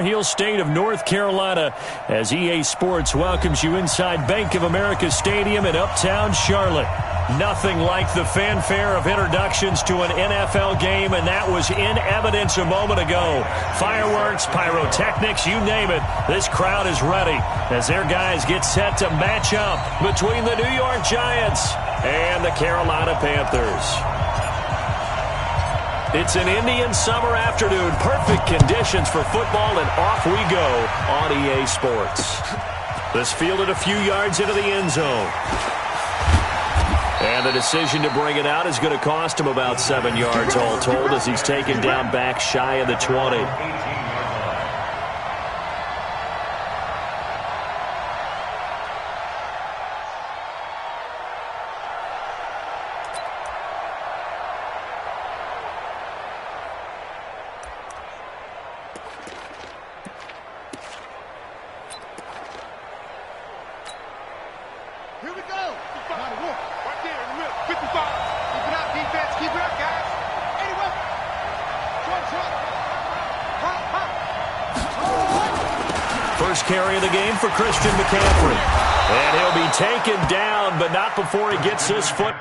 Hill State of North Carolina, as EA Sports welcomes you inside Bank of America Stadium in Uptown Charlotte. Nothing like the fanfare of introductions to an NFL game, and that was in evidence a moment ago. Fireworks, pyrotechnics, you name it. This crowd is ready as their guys get set to match up between the New York Giants and the Carolina Panthers. It's an Indian summer afternoon. Perfect conditions for football, and off we go on EA Sports. This fielded a few yards into the end zone. And the decision to bring it out is going to cost him about 7 yards all told as he's taken down back shy of the 20. Here we go. Got a walk right there in the middle. 55. Keep it up, defense. Keep it up, guys. Anyway. First carry of the game for Christian McCaffrey. And he'll be taken down, but not before he gets his foot.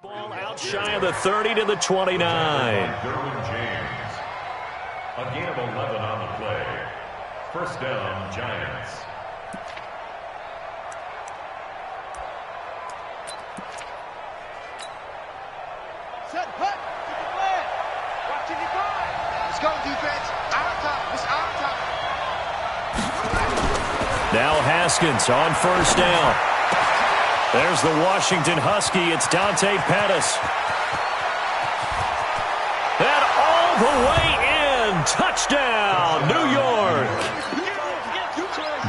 Ball out shy of the 30 to the 29. Derwin James. A gain of 11 on the play. First down, Giants. Set, hut. Get the flag. Watch it, divide. Let's go, defense. Our top. It's our top. Now Haskins on first down. There's the Washington Husky. It's Dante Pettis. And all the way in. Touchdown, New York.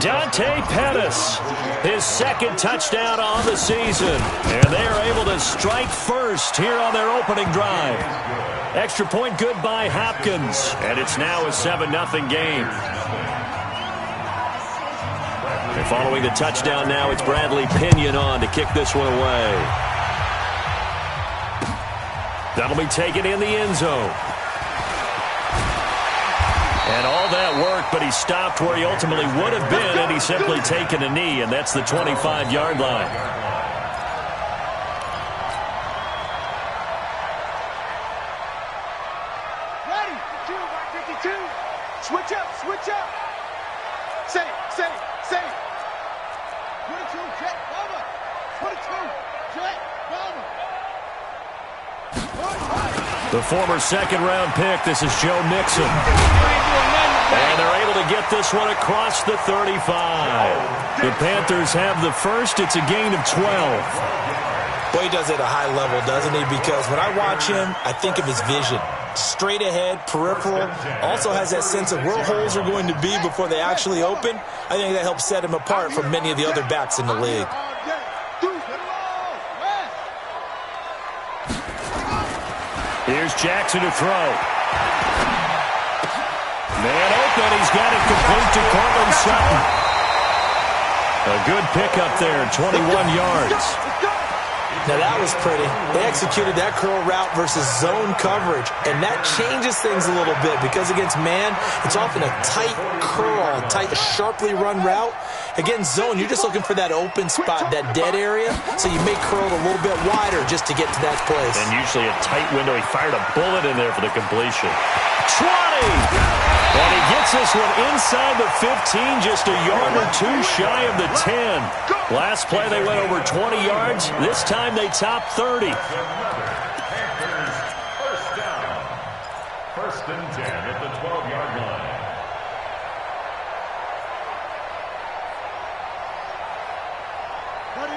Dante Pettis, his second touchdown on the season. And they are able to strike first here on their opening drive. Extra point good by Hopkins. And it's now a 7-0 game. And following the touchdown now, it's Bradley Pinion on to kick this one away. That'll be taken in the end zone. And all that work, but he stopped where he ultimately would have been, and he's simply taken a knee, and that's the 25-yard line. Ready. 52. Switch up. Switch up. Say it. Say it. Say it. 22, jet, bomber. 22, jet, bomber. The former second-round pick, this is Joe Mixon. And they're able to get this one across the 35. The Panthers have the first. It's a gain of 12. Boy, he does it at a high level, doesn't he? Because when I watch him, I think of his vision. Straight ahead, peripheral, also has that sense of where holes are going to be before they actually open. I think that helps set him apart from many of the other backs in the league. Here's Jackson to throw. Man open, he's got it complete to Courtland Sutton. A good pickup there, 21 yards. Now that was pretty. They executed that curl route versus zone coverage, and that changes things a little bit because against man, it's often a tight curl, tight, sharply run route. Against zone, you're just looking for that open spot, that dead area, so you may curl it a little bit wider just to get to that place. And usually a tight window. He fired a bullet in there for the completion. 20! And he gets this one inside the 15, just a yard or two shy of the 10. Last play they went over 20 yards. This time they topped 30. First down. First and 10 at the 12-yard line.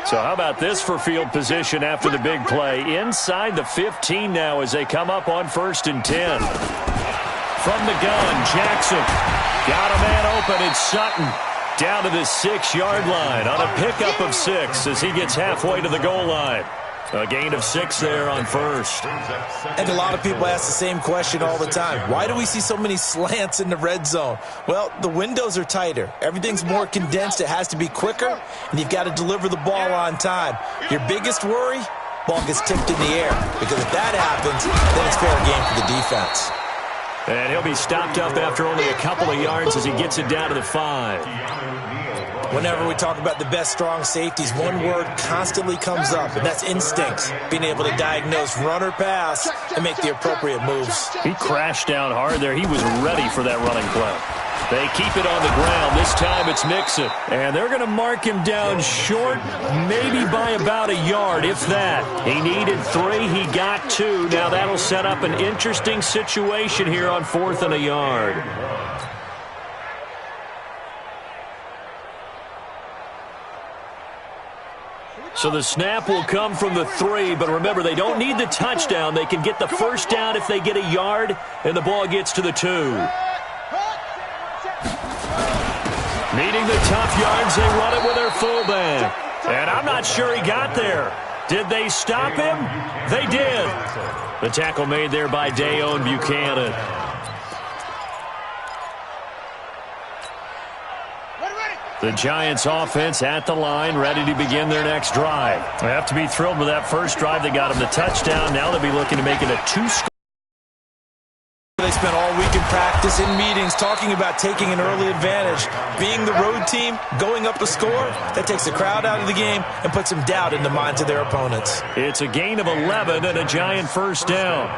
So how about this for field position after the big play? Inside the 15 now as they come up on 1st and 10. From the gun, Jackson got a man open. It's Sutton down to the 6-yard line on a pickup of 6 as he gets halfway to the goal line. A gain of 6 there on 1st. And a lot of people ask the same question all the time. Why do we see so many slants in the red zone? Well, the windows are tighter. Everything's more condensed. It has to be quicker, and you've got to deliver the ball on time. Your biggest worry? Ball gets tipped in the air. Because if that happens, then it's fair game for the defense. And he'll be stopped up after only a couple of yards as he gets it down to the 5. Whenever we talk about the best strong safeties, one word constantly comes up, and that's instincts. Being able to diagnose run or pass and make the appropriate moves. He crashed down hard there. He was ready for that running play. They keep it on the ground. This time it's Mixon. And they're going to mark him down short, maybe by about a yard, if that. He needed 3. He got 2. Now that'll set up an interesting situation here on 4th and a yard. So the snap will come from the 3, but remember, they don't need the touchdown. They can get the first down if they get a yard, and the ball gets to the 2. Needing the tough yards, they run it with their fullback. And I'm not sure he got there. Did they stop him? They did. The tackle made there by Dayon Buchanan. The Giants offense at the line, ready to begin their next drive. They have to be thrilled with that first drive. They got them the touchdown. Now they'll be looking to make it a 2-score. They spent all week in practice, in meetings, talking about taking an early advantage. Being the road team, going up a score, that takes the crowd out of the game and puts some doubt in the minds of their opponents. It's a gain of 11 and a Giant first down.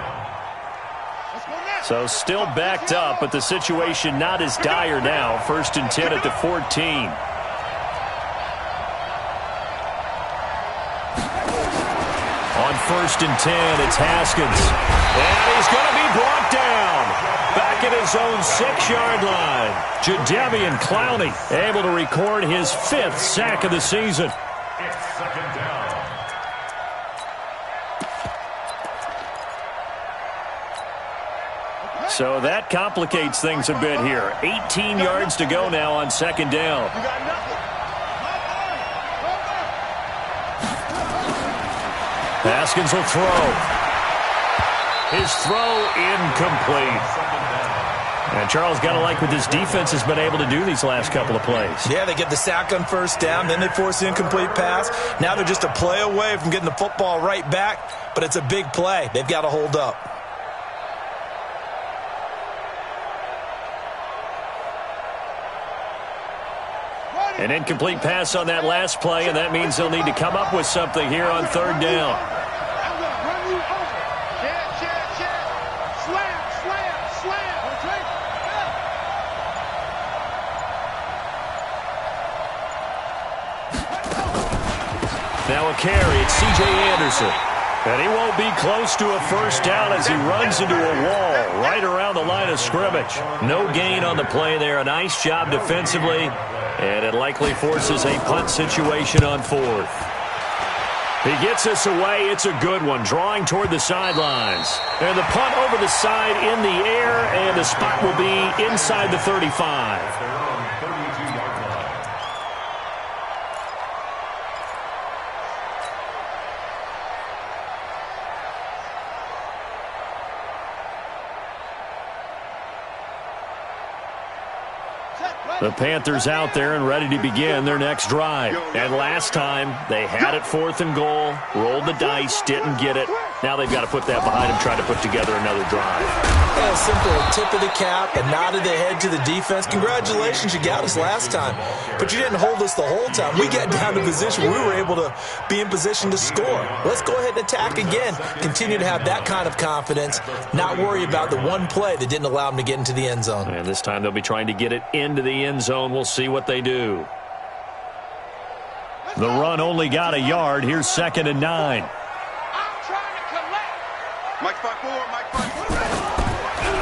So still backed up, but the situation not as dire now. 1st and 10 at the 14. On 1st and 10, it's Haskins. And he's going to be brought down. Back at his own 6-yard line. Jadeveon Clowney able to record his 5th sack of the season. It's 2nd down. So that complicates things a bit here. 18 yards to go now on 2nd down. Haskins will throw. His throw incomplete. And Charles, got to like what this defense has been able to do these last couple of plays. Yeah, they get the sack on 1st down, then they force an incomplete pass. Now they're just a play away from getting the football right back, but it's a big play. They've got to hold up. An incomplete pass on that last play, and that means they'll need to come up with something here on 3rd down. I'm going to run you over. Check. Slam. Now a carry. It's C.J. Anderson. And he won't be close to a first down as he runs into a wall right around the line of scrimmage. No gain on the play there. A nice job defensively. And it likely forces a punt situation on 4th. He gets us away. It's a good one. Drawing toward the sidelines. And the punt over the side in the air. And the spot will be inside the 35. The Panthers out there and ready to begin their next drive. And last time, they had it 4th and goal, rolled the dice, didn't get it. Now they've got to put that behind them, try to put together another drive. A simple tip of the cap, a nod of the head to the defense. Congratulations, you got us last time. But you didn't hold us the whole time. We got down to position where we were able to be in position to score. Let's go ahead and attack again. Continue to have that kind of confidence, not worry about the one play that didn't allow them to get into the end zone. And this time they'll be trying to get it into the end zone. We'll see what they do. The run only got a yard. Here's 2nd and 9. Mike 5-4.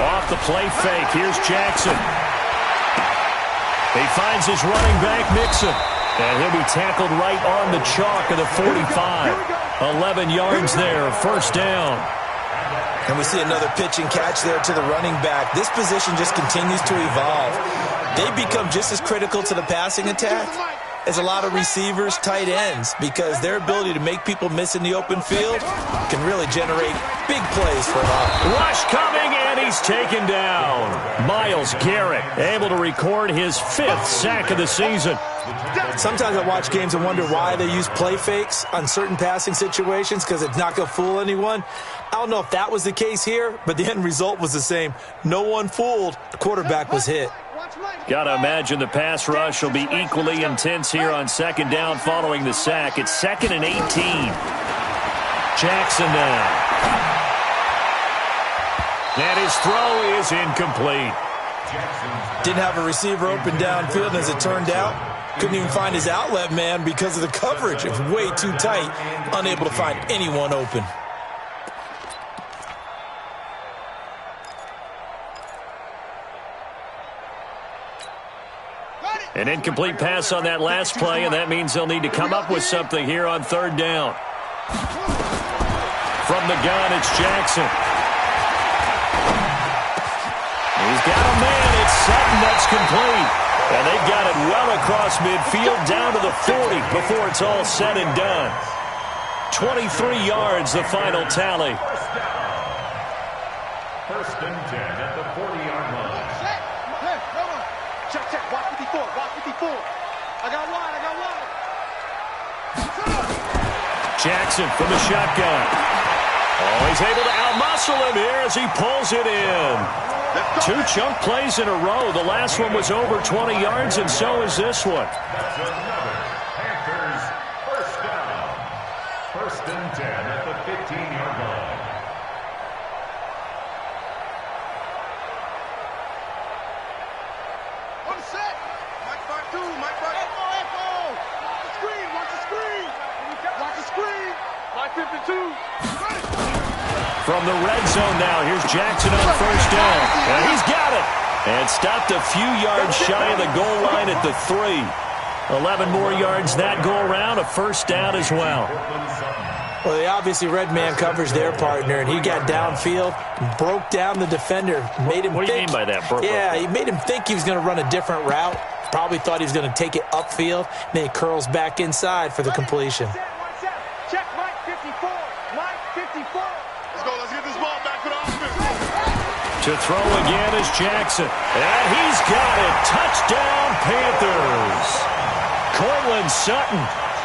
Off the play fake. Here's Jackson. He finds his running back, Mixon. And he'll be tackled right on the chalk of the 45. 11 yards there, first down. And we see another pitch and catch there to the running back. This position just continues to evolve. They become just as critical to the passing attack as a lot of receivers, tight ends, because their ability to make people miss in the open field can really generate big plays for them. Rush coming, and he's taken down. Myles Garrett able to record his 5th sack of the season. Sometimes I watch games and wonder why they use play fakes on certain passing situations, because it's not going to fool anyone. I don't know if that was the case here, but the end result was the same. No one fooled. The quarterback was hit. Got to imagine the pass rush will be equally intense here on second down following the sack. It's 2nd and 18. Jackson now. And his throw is incomplete. Didn't have a receiver open downfield, and as it turned out, couldn't even find his outlet man because of the coverage. It was way too tight, unable to find anyone open. An incomplete pass on that last play, and that means they'll need to come up with something here on third down. From the gun, it's Jackson. He's got a man. It's Sutton that's complete. And they've got it well across midfield down to the 40 before it's all said and done. 23 yards, the final tally. First and 10 at the 40-yard line. Check, check. Watch 54. Watch 54. I got wide. Jackson from the shotgun. Oh, he's able to outmuscle him here as he pulls it in. 2 chunk plays in a row. The last one was over 20 yards, and so is this one. That's another Panthers first down. First and 10 at the 15-yard line. On the set. Mike 5-2. Mike 5. Echo. Watch the screen. Watch the screen. Mike 52. From the red zone now, here's Jackson on first down. And he's got it. And stopped a few yards shy of the goal line at the 3. 11 more yards that go around, a first down as well. Well, they obviously red man coverage their partner, and he got downfield, broke down the defender, made him What do you mean by that? He made him think he was going to run a different route. Probably thought he was going to take it upfield. Then he curls back inside for the completion. Check Mike 54. Mike 54. Let's get this ball back for the offense. To throw again is Jackson. And he's got it. Touchdown, Panthers. Courtland Sutton,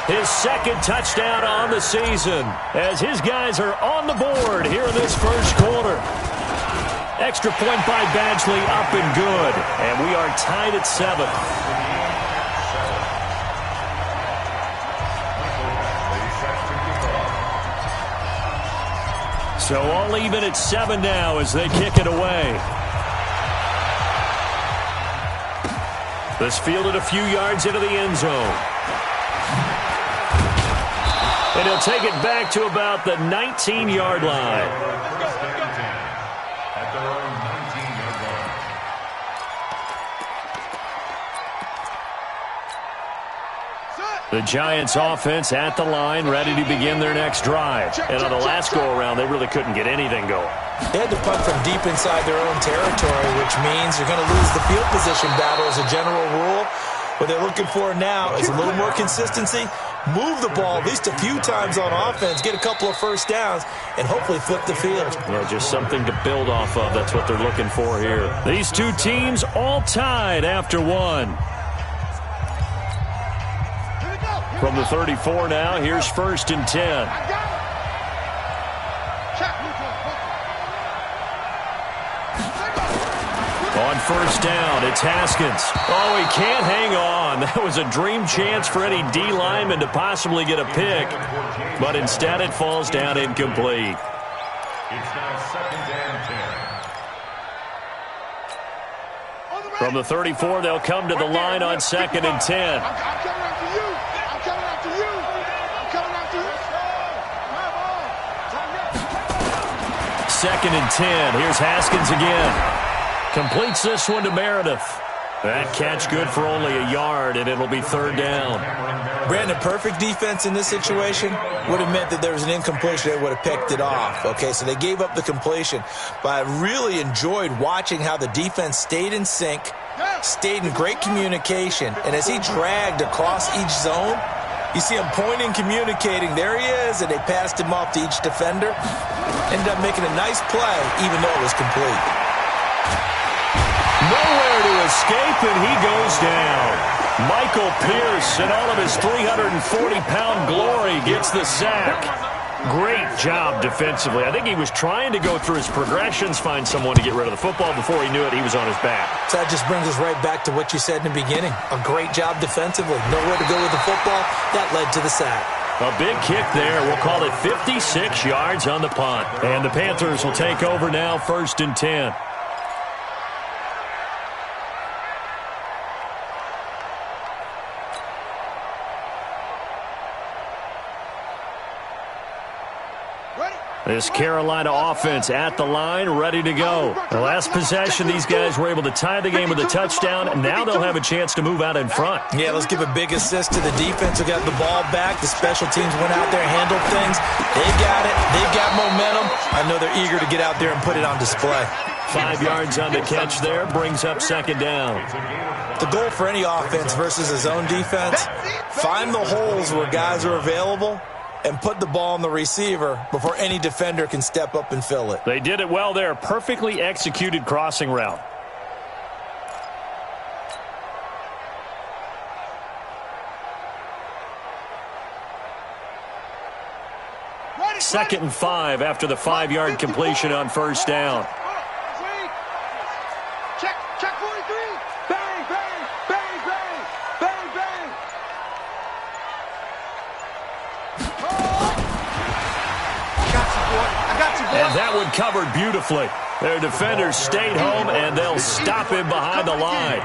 his 2nd touchdown on the season, as his guys are on the board here in this first quarter. Extra point by Badgley, up and good. And we are tied at 7. So all even at 7 now as they kick it away. This fielded a few yards into the end zone. And he'll take it back to about the 19-yard line. First and 10 at their own 19-yard line. The Giants offense at the line, ready to begin their next drive. And on the last go-around, they really couldn't get anything going. They had to punt from deep inside their own territory, which means you're going to lose the field position battle as a general rule. What they're looking for now is a little more consistency, move the ball at least a few times on offense, get a couple of first downs, and hopefully flip the field. Yeah, just something to build off of. That's what they're looking for here. These two teams all tied after 1. From the 34 now, here's first and 10. On first down, it's Haskins. Oh, he can't hang on. That was a dream chance for any D lineman to possibly get a pick. But instead it falls down incomplete. It's now 2nd and 10. From the 34, they'll come to the line on 2nd and 10. I'm coming after you. I'm coming after you. I'm coming after you. 2nd and 10. Here's Haskins again. Completes this one to Meredith. That catch good for only a yard, and it'll be third down. Brandon, perfect defense in this situation would have meant that there was an incompletion. They would have picked it off. Okay, so they gave up the completion. But I really enjoyed watching how the defense stayed in sync, stayed in great communication, and as he dragged across each zone, you see him pointing, communicating. There he is, and they passed him off to each defender. Ended up making a nice play, even though it was complete. Nowhere to escape, and he goes down. Michael Pierce, in all of his 340-pound glory, gets the sack. Great job defensively. I think he was trying to go through his progressions, find someone to get rid of the football. Before he knew it, he was on his back. So that just brings us right back to what you said in the beginning. A great job defensively. Nowhere to go with the football. That led to the sack. A big kick there. We'll call it 56 yards on the punt. And the Panthers will take over now, 1st and 10. This Carolina offense at the line, ready to go. The last possession, these guys were able to tie the game with a touchdown. Now they'll have a chance to move out in front. Yeah, let's give a big assist to the defense who got the ball back. The special teams went out there, handled things. They got it. They've got momentum. I know they're eager to get out there and put it on display. 5 yards on the catch there, brings up 2nd down. The goal for any offense versus a zone defense, find the holes where guys are available and put the ball on the receiver before any defender can step up and fill it. They did it well there. Perfectly executed crossing route. Second and 5 after the 5-yard completion on 1st down. Check 43. Bang, bang, bang, bang, bang, bang. I got you, boy. And that one covered beautifully. Their defenders stayed home, and they'll stop him behind the line.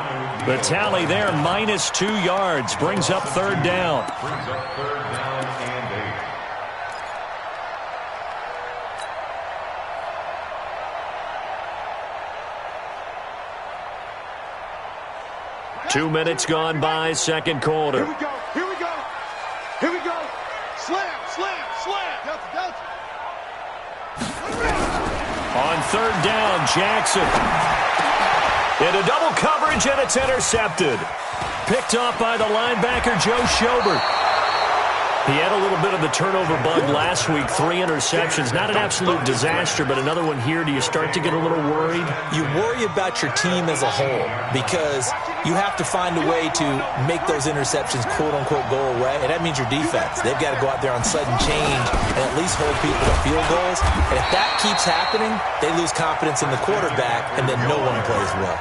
The tally there, -2 yards, brings up 3rd down. Brings up 3rd down and 8. Two minutes gone by, second quarter. Here we go. Here we go. Here we go. Slam, slam, slam. Delta, Delta. On 3rd down, Jackson. Into double coverage, and it's intercepted. Picked off by the linebacker, Joe Schobert. He had a little bit of the turnover bug last week, 3 interceptions. Not an absolute disaster, but another one here. Do you start to get a little worried? You worry about your team as a whole because you have to find a way to make those interceptions, quote-unquote, go away, and that means your defense. They've got to go out there on sudden change and at least hold people to field goals. And if that keeps happening, they lose confidence in the quarterback, and then no one plays well.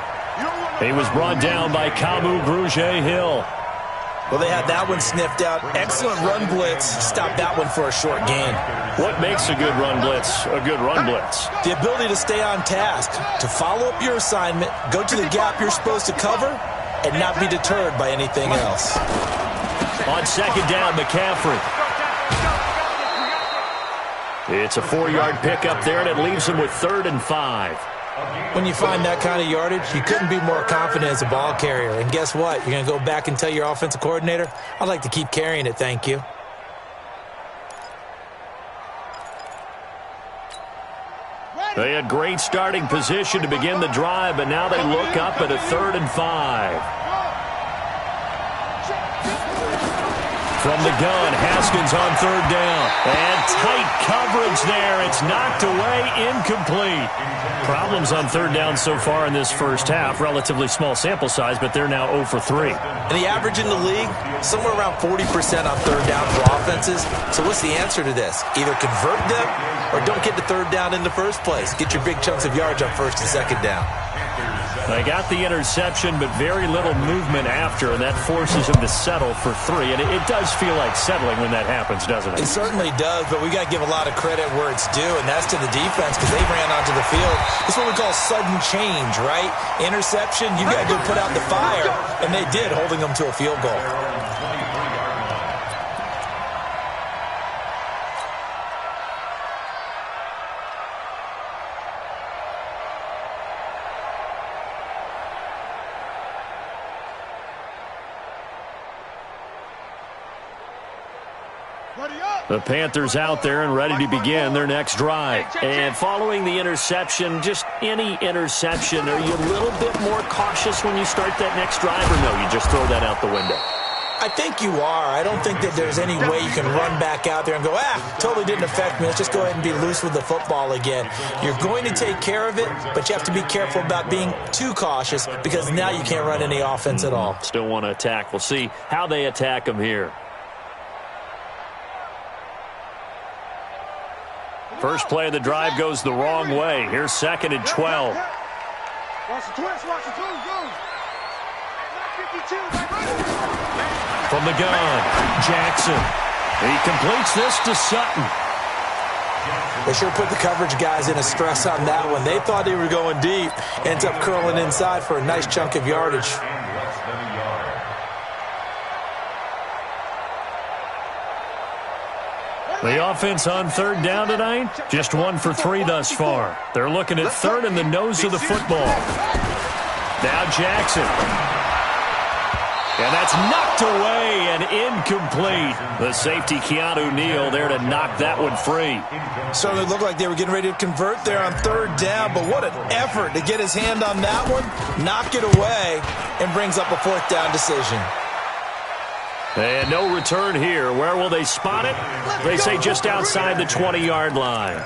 He was brought down by Kamu Grugier-Hill. Well, they had that one sniffed out. Excellent run blitz. Stopped that one for a short gain. What makes a good run blitz a good run blitz? The ability to stay on task, to follow up your assignment, go to the gap you're supposed to cover, and not be deterred by anything else. On 2nd down, McCaffrey. It's a 4-yard pickup there, and it leaves him with 3rd and 5. When you find that kind of yardage, you couldn't be more confident as a ball carrier. And guess what? You're going to go back and tell your offensive coordinator, I'd like to keep carrying it, thank you. They had great starting position to begin the drive, but now they look up at a 3rd and 5. From the gun, Haskins on 3rd down. And tight coverage there. It's knocked away, incomplete. Problems on 3rd down so far in this first half. Relatively small sample size, but they're now 0 for 3. And the average in the league, somewhere around 40% on 3rd down for offenses. So what's the answer to this? Either convert them or don't get to 3rd down in the first place. Get your big chunks of yards on 1st and 2nd down. They got the interception, but very little movement after, and that forces him to settle for 3. And it does feel like settling when that happens, doesn't it? It certainly does, but we got to give a lot of credit where it's due, and that's to the defense because they ran onto the field. It's what we call sudden change, right? Interception, you got to go put out the fire, and they did, holding them to a field goal. The Panthers out there and ready to begin their next drive. And following the interception, just any interception, are you a little bit more cautious when you start that next drive, or no, you just throw that out the window? I think you are. I don't think that there's any way you can run back out there and go, totally didn't affect me. Let's just go ahead and be loose with the football again. You're going to take care of it, but you have to be careful about being too cautious because now you can't run any offense at all. Still want to attack. We'll see how they attack them here. First play of the drive goes the wrong way. Here's 2nd and 12. Watch the twist, watch the twist, go. 52, from the gun, Jackson. He completes this to Sutton. They sure put the coverage guys in a stress on that one. They thought they were going deep. Ends up curling inside for a nice chunk of yardage. The offense on 3rd down tonight, just 1 for 3 thus far. They're looking at 3rd in the nose of the football. Now Jackson. And that's knocked away and incomplete. The safety, Keanu Neal, there to knock that one free. Certainly looked like they were getting ready to convert there on 3rd down, but what an effort to get his hand on that one, knock it away, and brings up a 4th down decision. And no return here. Where will they spot it? They say just outside the 20-yard line.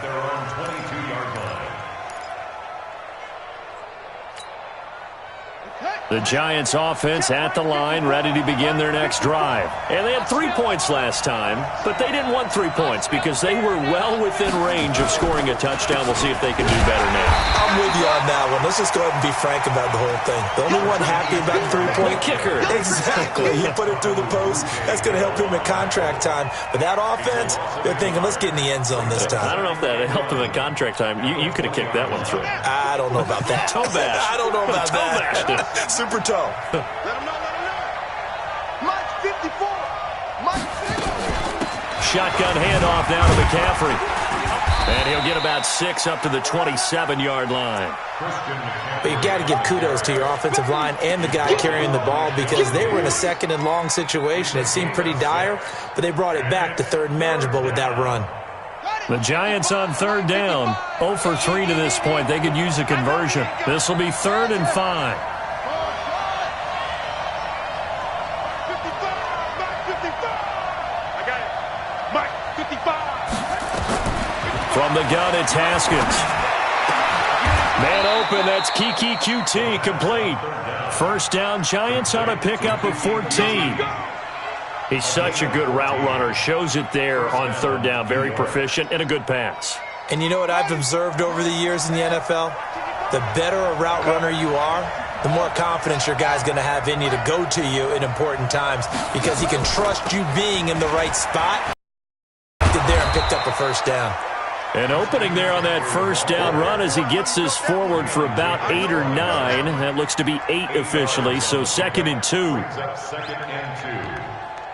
The Giants offense at the line, ready to begin their next drive. And they had 3 points last time, but they didn't want 3 points because they were well within range of scoring a touchdown. We'll see if they can do better now. I'm with you on that one. Let's just go ahead and be frank about the whole thing. The only one happy about the 3-point kicker. Exactly. He put it through the post. That's going to help him at contract time. But that offense, they're thinking, let's get in the end zone this time. I don't know if that helped him at contract time. You could have kicked that one through. I don't know about that. Toe bash. I don't know about that. Super toe. Let him know, let him know. Mike 54. Mike 50. Shotgun handoff now to McCaffrey. And he'll get about 6 up to the 27-yard line. But you got to give kudos to your offensive line and the guy carrying the ball because they were in a 2nd and long situation. It seemed pretty dire, but they brought it back to 3rd and manageable with that run. The Giants on 3rd down. 0 for 3 to this point. They could use a conversion. This will be 3rd and 5. From the gun, it's Haskins. Man open, that's Kiki QT, complete. 1st down, Giants on a pickup of 14. He's such a good route runner. Shows it there on 3rd down. Very proficient and a good pass. And you know what I've observed over the years in the NFL? The better a route runner you are, the more confidence your guy's going to have in you to go to you in important times because he can trust you being in the right spot. There and picked up a 1st down. An opening there on that 1st down run as he gets this forward for about 8 or 9. That looks to be 8 officially, so 2nd and 2. 2nd and 2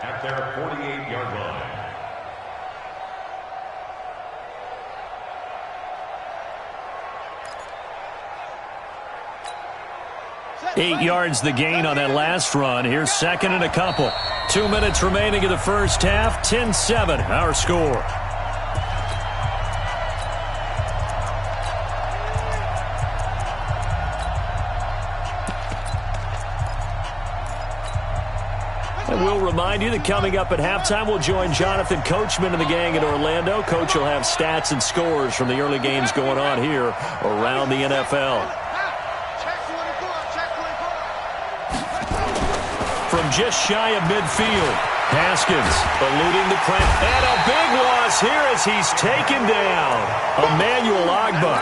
at their 48-yard line. 8 yards the gain on that last run. Here's 2nd and a couple. 2 minutes remaining in the first half. 10-7, our score. And we'll remind you that coming up at halftime, we'll join Jonathan Coachman and the gang in Orlando. Coach will have stats and scores from the early games going on here around the NFL. From just shy of midfield, Haskins eluding the press. And a big loss here as he's taken down. Emmanuel Ogbah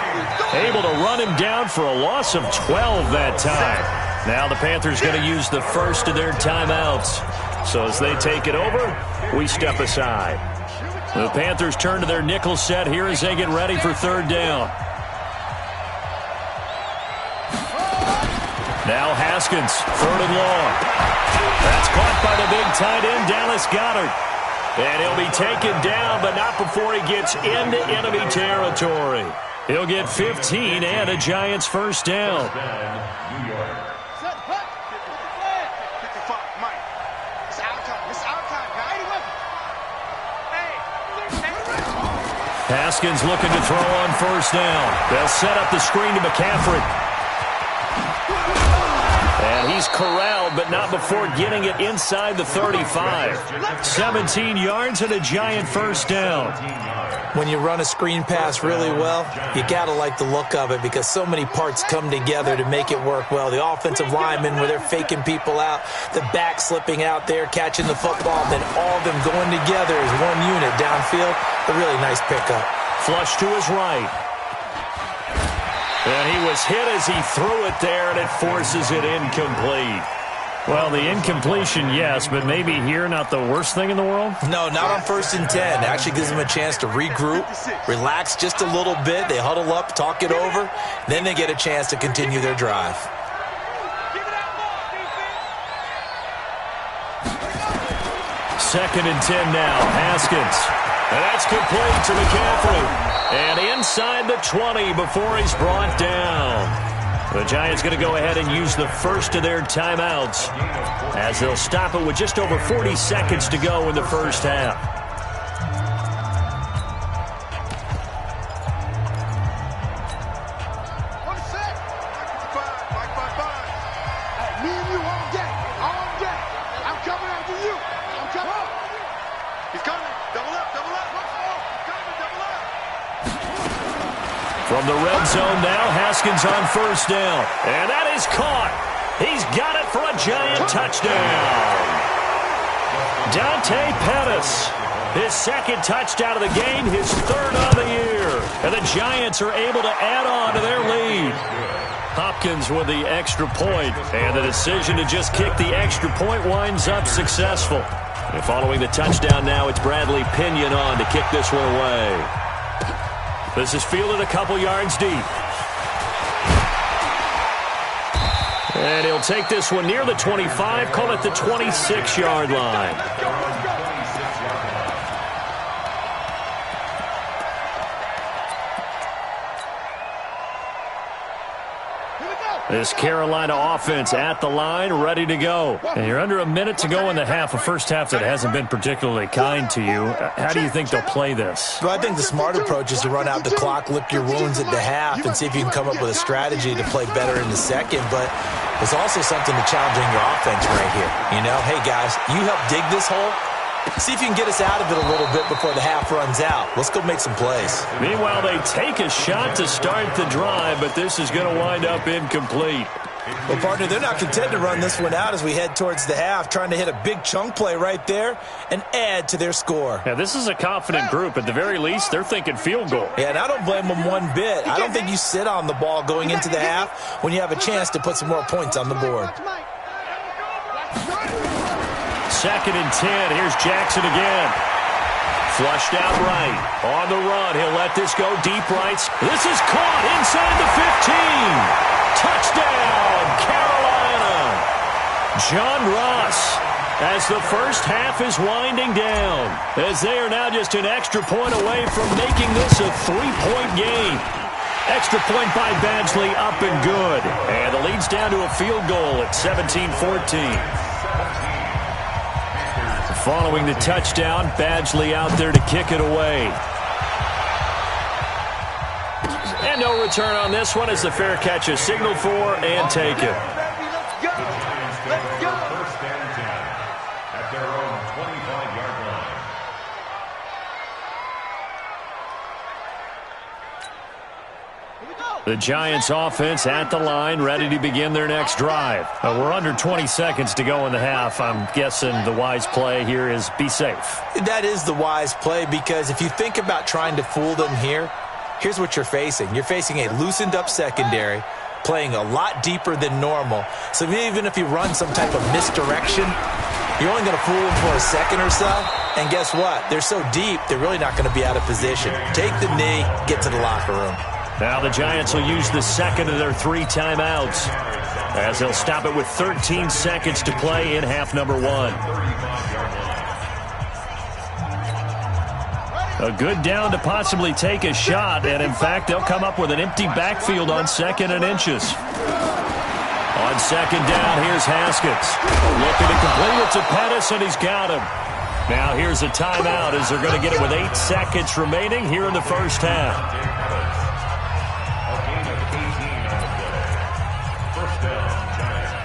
able to run him down for a loss of 12 that time. Now the Panthers going to use the first of their timeouts. So as they take it over, we step aside. The Panthers turn to their nickel set here as they get ready for 3rd down. Now Haskins, 3rd and long. That's caught by the big tight end, Dallas Goedert. And he'll be taken down, but not before he gets into enemy territory. He'll get 15 and a Giants 1st down. Haskins looking to throw on first down. They'll set up the screen to McCaffrey. And he's corralled, but not before getting it inside the 35. 17 yards and a giant first down. When you run a screen pass really well, you got to like the look of it because so many parts come together to make it work well. The offensive linemen, where they're faking people out, the back slipping out there, catching the football, then all of them going together as one unit downfield. A really nice pickup. Flush to his right. And he was hit as he threw it there, and it forces it incomplete. Well, the incompletion, yes, but maybe here not the worst thing in the world? No, not on 1st and 10. It actually gives them a chance to regroup, relax just a little bit. They huddle up, talk it over. Then they get a chance to continue their drive. Second and 10 now. Haskins. And that's complete to McCaffrey. And inside the 20 before he's brought down. The Giants going to go ahead and use the first of their timeouts as they'll stop it with just over 40 seconds to go in the first half. Me and you all day. All day. I'm coming after you. I'm coming. He's coming. Double up, double up. He's coming, double up. From the red zone now, Haskins on first down. And that is caught. He's got it for a giant touchdown. Dante Pettis, his second touchdown of the game, his third on the year. And the Giants are able to add on to their lead. Hopkins with the extra point, and the decision to just kick the extra point winds up successful. And following the touchdown now, it's Bradley Pinion on to kick this one away. This is fielded a couple yards deep. And he'll take this one near the 25, call it the 26-yard line. This Carolina offense at the line, ready to go. And you're under a minute to go in the half, a first half that hasn't been particularly kind to you. How do you think they'll play this? Well, I think the smart approach is to run out the clock, lick your wounds at the half, and see if you can come up with a strategy to play better in the second. But there's also something to challenging your offense right here. You know, hey, guys, you help dig this hole. See if you can get us out of it a little bit before the half runs out. Let's go make some plays. Meanwhile, they take a shot to start the drive, but this is going to wind up incomplete. Well, partner, they're not content to run this one out as we head towards the half, trying to hit a big chunk play right there and add to their score. Yeah, this is a confident group. At the very least, they're thinking field goal. Yeah, and I don't blame them one bit. I don't think you sit on the ball going into the half when you have a chance to put some more points on the board. Second and 10. Here's Jackson again. Flushed out right. On the run. He'll let this go deep right. This is caught inside the 15. Touchdown, Carolina. John Ross, as the first half is winding down, as they are now just an extra point away from making this a 3-point game. Extra point by Badgley, up and good. And the lead's down to a field goal at 17-14. Following the touchdown, Badgley out there to kick it away. And no return on this one as the fair catch is signaled for and taken. Let's go. Let's go. First and 10 at their own 25-yard line. The Giants offense at the line, ready to begin their next drive. We're under 20 seconds to go in the half. I'm guessing the wise play here is be safe. That is the wise play because if you think about trying to fool them here, here's what you're facing. You're facing a loosened up secondary, playing a lot deeper than normal. So even if you run some type of misdirection, you're only going to fool them for a second or so. And guess what? They're so deep, they're really not going to be out of position. Take the knee, get to the locker room. Now the Giants will use the second of their 3 timeouts as they'll stop it with 13 seconds to play in half number 1. A good down to possibly take a shot, and in fact, they'll come up with an empty backfield on 2nd and inches. On 2nd down, here's Haskins. Looking to complete it to Pettis, and he's got him. Now here's a timeout as they're going to get it with 8 seconds remaining here in the first half. A gain of 18 on the play. First down, Giants.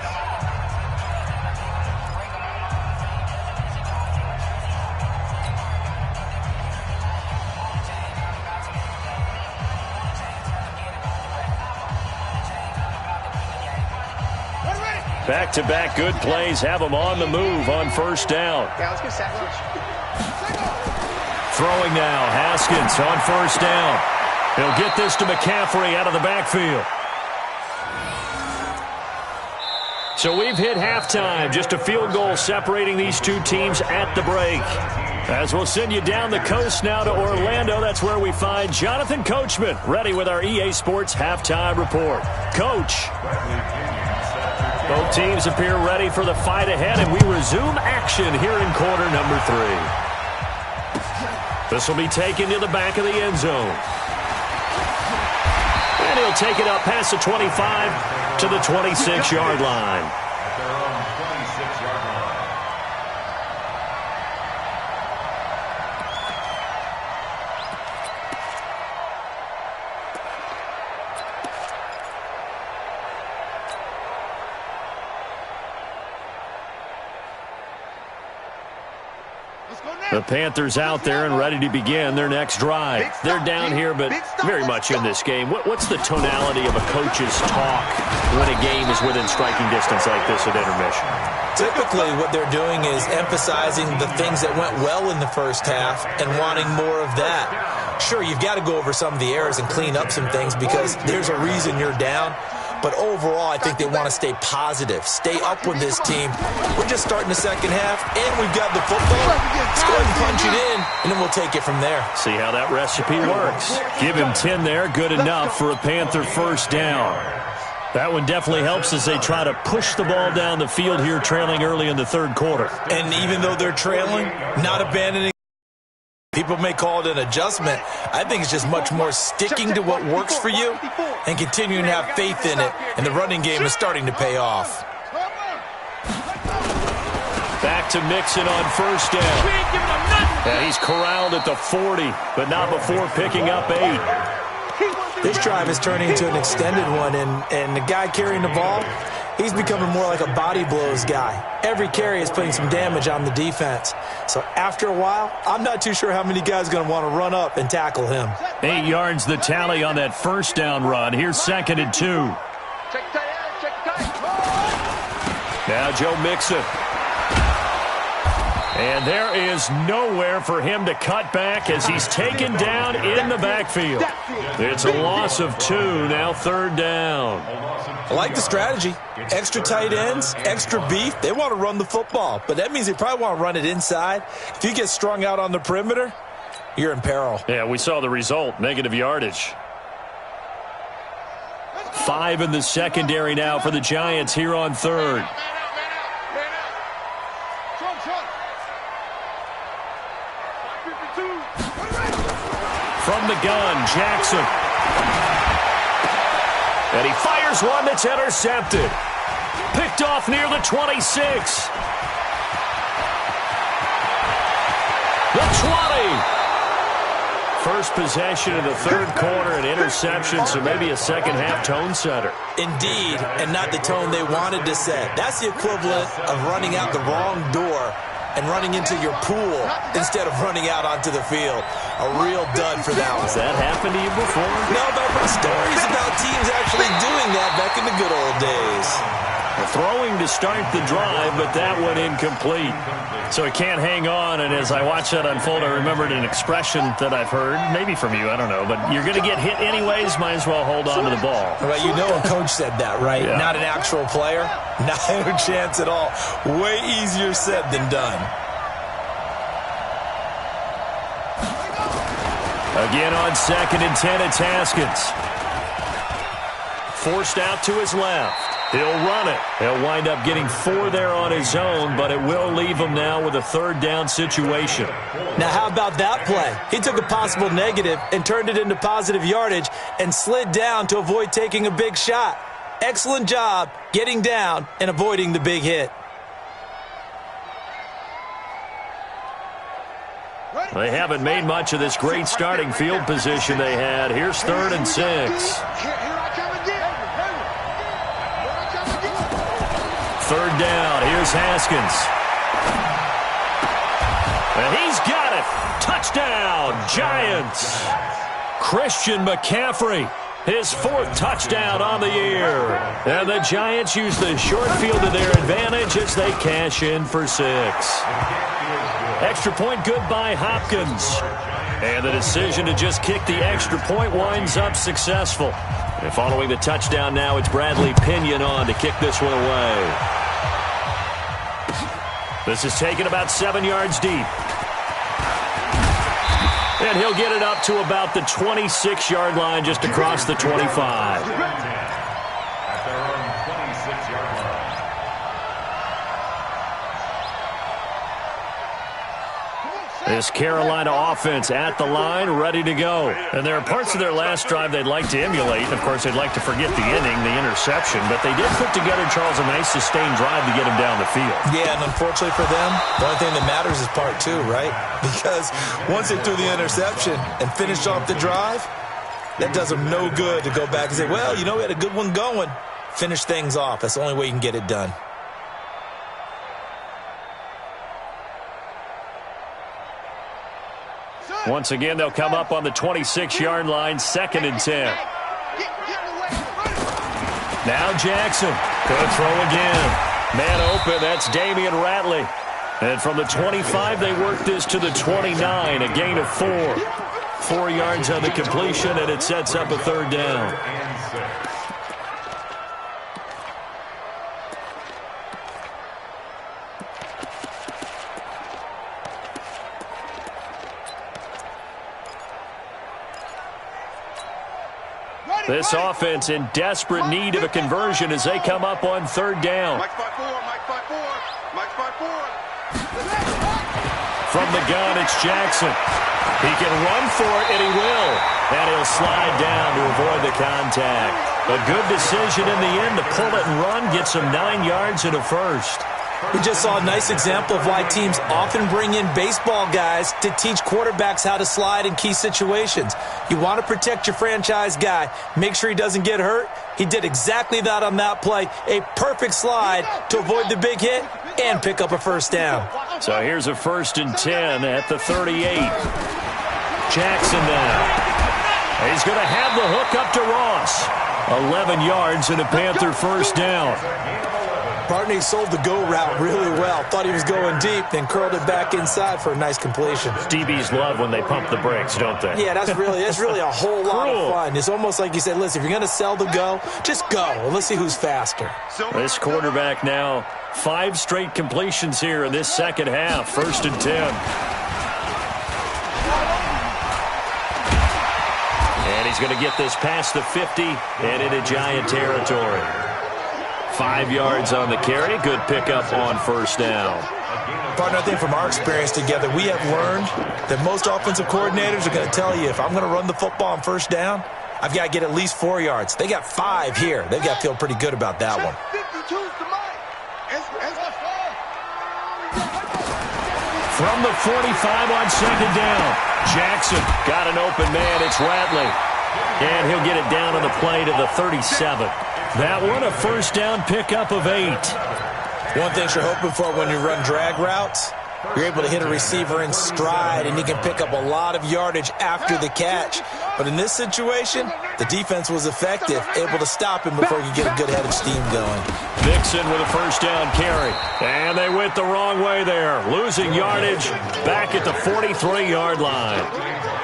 Back-to-back good plays have them on the move on first down. Yeah, let's get sack rush. Throwing now, Haskins on first down. He'll get this to McCaffrey out of the backfield. So we've hit halftime. Just a field goal separating these two teams at the break. As we'll send you down the coast now to Orlando, that's where we find Jonathan Coachman, ready with our EA Sports halftime report. Coach. Both teams appear ready for the fight ahead, and we resume action here in quarter number 3. This will be taken to the back of the end zone. And he'll take it up past the 25 to the 26-yard line. At their own 26-yard line. The Panthers out there and ready to begin their next drive. They're down here, but very much in this game. What's the tonality of a coach's talk when a game is within striking distance like this at intermission? Typically, what they're doing is emphasizing the things that went well in the first half and wanting more of that. Sure, you've got to go over some of the errors and clean up some things because there's a reason you're down. But overall, I think they want to stay positive, stay up with this team. We're just starting the second half, and we've got the football. Let's go ahead and punch it in, and then we'll take it from there. See how that recipe works. Give him 10 there, good enough for a Panther first down. That one definitely helps as they try to push the ball down the field here, trailing early in the third quarter. And even though they're trailing, not abandoning. People may call it an adjustment. I think it's just much more sticking to what works for you and continuing to have faith in it. And the running game is starting to pay off. Back to Mixon on first down. Yeah, he's corralled at the 40, but not before picking up 8. This drive is turning into an extended one, and the guy carrying the ball, he's becoming more like a body blows guy. Every carry is putting some damage on the defense. So after a while, I'm not too sure how many guys are going to want to run up and tackle him. 8 yards the tally on that first down run. Here's 2nd and 2. Now Joe Mixon. And there is nowhere for him to cut back as he's taken down in the backfield. It's a loss of 2, now 3rd down. I like the strategy. Extra tight ends, extra beef. They want to run the football, but that means they probably want to run it inside. If you get strung out on the perimeter, you're in peril. Yeah, we saw the result, negative yardage. 5 in the secondary now for the Giants here on 3rd. From the gun, Jackson. And he fires one that's intercepted. Picked off near the 26. The 20. First possession of the third quarter, an interception, so maybe a second-half tone setter. Indeed, and not the tone they wanted to set. That's the equivalent of running out the wrong door and running into your pool instead of running out onto the field. A real dud for that one. Has that happened to you before? No, but I've heard stories about teams actually doing that back in the good old days. Throwing to start the drive, but that one incomplete. So it can't hang on, and as I watch that unfold, I remembered an expression that I've heard, maybe from you, I don't know, but you're going to get hit anyways, might as well hold on to the ball. Well, you know a coach said that, right? Yeah. Not an actual player? Not a chance at all. Way easier said than done. Again on 2nd and 10, it's Haskins. Forced out to his left. He'll run it. He'll wind up getting 4 there on his own, but it will leave him now with a 3rd down situation. Now, how about that play? He took a possible negative and turned it into positive yardage and slid down to avoid taking a big shot. Excellent job getting down and avoiding the big hit. They haven't made much of this great starting field position they had. Here's 3rd and 6. Here I come again. 3rd down. Here's Haskins. And he's got it. Touchdown, Giants. Christian McCaffrey, his 4th touchdown on the year. And the Giants use the short field to their advantage as they cash in for 6. Extra point good by Hopkins. And the decision to just kick the extra point winds up successful. And following the touchdown now, it's Bradley Pinion on to kick this one away. This is taken about 7 yards deep. And he'll get it up to about the 26-yard line just across the 25. At their own 26-yard line. This Carolina offense at the line, ready to go. And there are parts of their last drive they'd like to emulate. Of course, they'd like to forget the inning, the interception. But they did put together, Charles, a nice sustained drive to get him down the field. Yeah, and unfortunately for them, the only thing that matters is part 2, right? Because once they threw the interception and finished off the drive, that does them no good to go back and say, well, you know, we had a good one going. Finish things off. That's the only way you can get it done. Once again, they'll come up on the 26-yard line, 2nd and 10. Now Jackson. Good throw again. Man open, that's Damian Ratley. And from the 25, they work this to the 29, a gain of 4. 4 yards on the completion, and it sets up a 3rd down. This offense in desperate need of a conversion as they come up on 3rd down. Mike 5-4, Mike 5-4, Mike 5-4. From the gun, it's Jackson. He can run for it, and he will. And he'll slide down to avoid the contact. A good decision in the end to pull it and run, get some 9 yards and a 1st. We just saw a nice example of why teams often bring in baseball guys to teach quarterbacks how to slide in key situations. You want to protect your franchise guy. Make sure he doesn't get hurt. He did exactly that on that play. A perfect slide to avoid the big hit and pick up a 1st down. So here's a 1st and 10 at the 38. Jackson now. He's going to have the hook up to Ross. 11 yards and a Panther 1st down. Barney sold the go route really well. Thought he was going deep, then curled it back inside for a nice completion. DBs love when they pump the brakes, don't they? Yeah, that's really a whole lot of fun. It's almost like you said, listen, if you're going to sell the go, just go. And let's see who's faster. This quarterback now, 5 straight completions here in this second half. 1st and 10. And he's going to get this past the 50 and into Giant territory. 5 yards on the carry. Good pickup on 1st down. Partner, I think from our experience together, we have learned that most offensive coordinators are going to tell you, if I'm going to run the football on 1st down, I've got to get at least 4 yards. They got 5 here. They've got to feel pretty good about that one. From the 45 on 2nd down, Jackson got an open man. It's Ratley. And he'll get it down on the play to the 37. That one, a 1st down pickup of 8. One thing you're hoping for when you run drag routes, you're able to hit a receiver in stride, and he can pick up a lot of yardage after the catch. But in this situation, the defense was effective, able to stop him before he could get a good head of steam going. Mixon with a 1st down carry. And they went the wrong way there. Losing yardage back at the 43-yard line.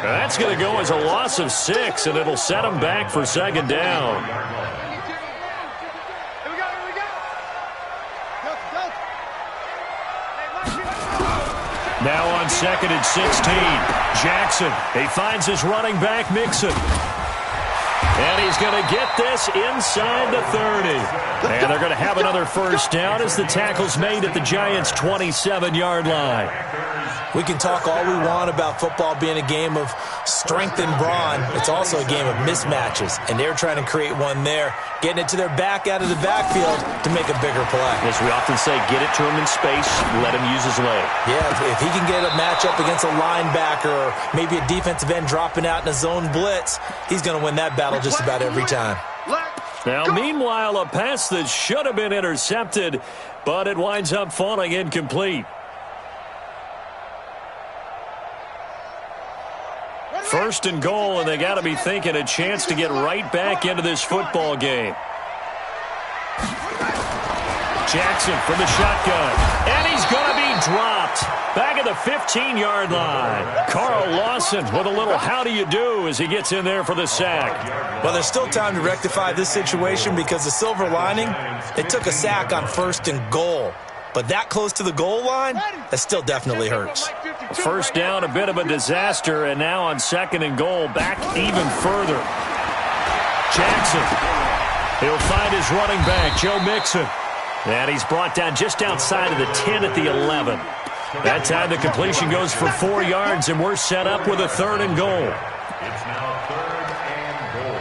That's going to go as a loss of 6, and it'll set them back for 2nd down. Now on 2nd and 16, Jackson. He finds his running back, Mixon. And he's going to get this inside the 30. And they're going to have another first down as the tackle's made at the Giants' 27-yard line. We can talk all we want about football being a game of strength and brawn. It's also a game of mismatches, and they're trying to create one there, getting it to their back out of the backfield to make a bigger play. As we often say, get it to him in space, let him use his leg. Yeah, if he can get a matchup against a linebacker or maybe a defensive end dropping out in a zone blitz, he's going to win that battle just about every time. Now, meanwhile, a pass that should have been intercepted, but it winds up falling incomplete. First and goal, and they got to be thinking a chance to get right back into this football game. Jackson from the shotgun, and he's going to be dropped back at the 15-yard line. Carl Lawson with a little how do you do as he gets in there for the sack. Well, there's still time to rectify this situation because the silver lining, they took a sack on first and goal. But that close to the goal line, that still definitely hurts. First down, a bit of a disaster, and now on second and goal, back even further. Jackson, he'll find his running back, Joe Mixon. And he's brought down just outside of the 10 at the 11. That time the completion goes for 4 yards, and we're set up with a third and goal. It's now third and goal.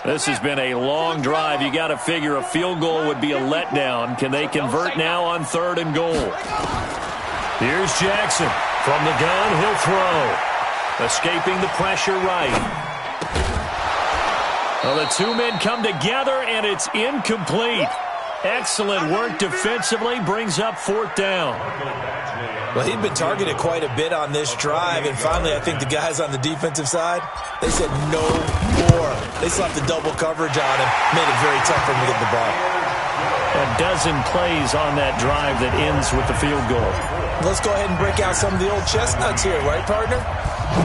This has been a long drive. You got to figure a field goal would be a letdown. Can they convert now on third and goal? Here's Jackson. From the gun, he'll throw. Escaping the pressure right. Well, the two men come together, and it's incomplete. Excellent work defensively. Brings up fourth down. Well, he'd been targeted quite a bit on this drive, and finally I think the guys on the defensive side, they said no more. They slapped the double coverage on him, made it very tough for him to get the ball. A dozen plays on that drive that ends with the field goal. Let's go ahead and break out some of the old chestnuts here, right, partner?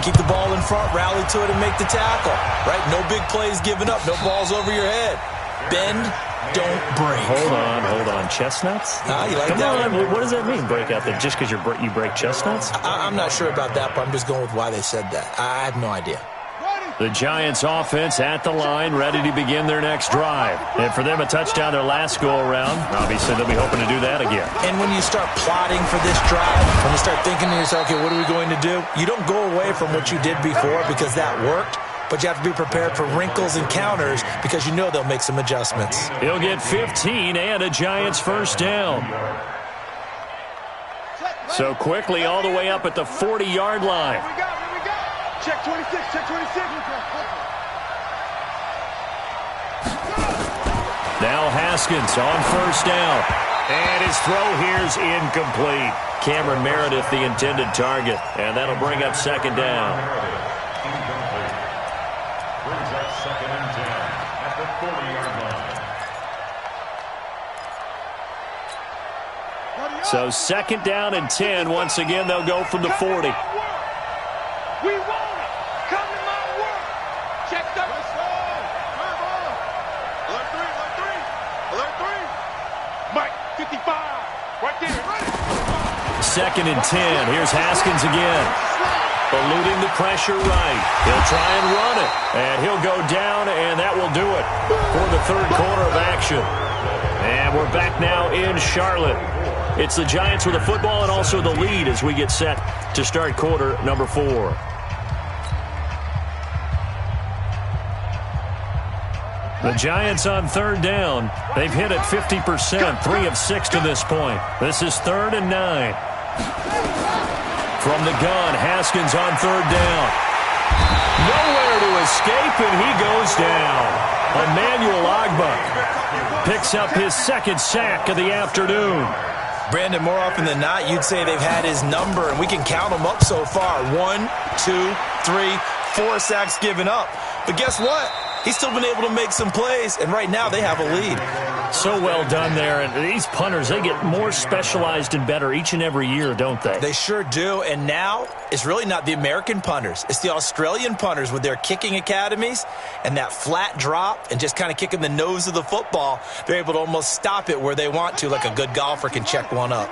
Keep the ball in front, rally to it, and make the tackle, right? No big plays given up, no balls over your head. Bend, don't break. Hold on. Chestnuts? You like Come that on. one? What does that mean, break out there? Just because you break chestnuts? I'm not sure about that, but I'm just going with why they said that. I have no idea. The Giants offense at the line, ready to begin their next drive. And for them, a touchdown their last go-around. Obviously, they'll be hoping to do that again. And when you start plotting for this drive, when you start thinking to yourself, okay, what are we going to do? You don't go away from what you did before because that worked, but you have to be prepared for wrinkles and counters because you know they'll make some adjustments. He'll get 15 and a Giants first down. So quickly all the way up at the 40-yard line. Check 26, check 26. Now Haskins on first down. And his throw here's incomplete. Cameron Meredith, the intended target. And that'll bring up second down. Incomplete. Brings up second and 10 at the 40-yard line. So second down and 10. Once again, they'll go from the 40. We want it. Come to my work. Check the. Let's go. Alert 3. Alert 3. Mike, 55. Right there. Ready. Second and 10. Here's Haskins again. Eluding the pressure right. He'll try and run it. And he'll go down, and that will do it for the third quarter of action. And we're back now in Charlotte. It's the Giants with the football and also the lead as we get set to start quarter number 4. The Giants on third down. They've hit it 50%, 3 of 6 to this point. This is 3rd and 9. From the gun, Haskins on third down. Nowhere to escape, and he goes down. Emmanuel Ogbah picks up his second sack of the afternoon. Brandon, more often than not, you'd say they've had his number, and we can count them up so far. 1, 2, 3, 4 sacks given up. But guess what? He's still been able to make some plays, and right now they have a lead. So well done there. And these punters, they get more specialized and better each and every year, don't they? They sure do. And now it's really not the American punters. It's the Australian punters with their kicking academies and that flat drop and just kind of kicking the nose of the football. They're able to almost stop it where they want to, like a good golfer can check one up.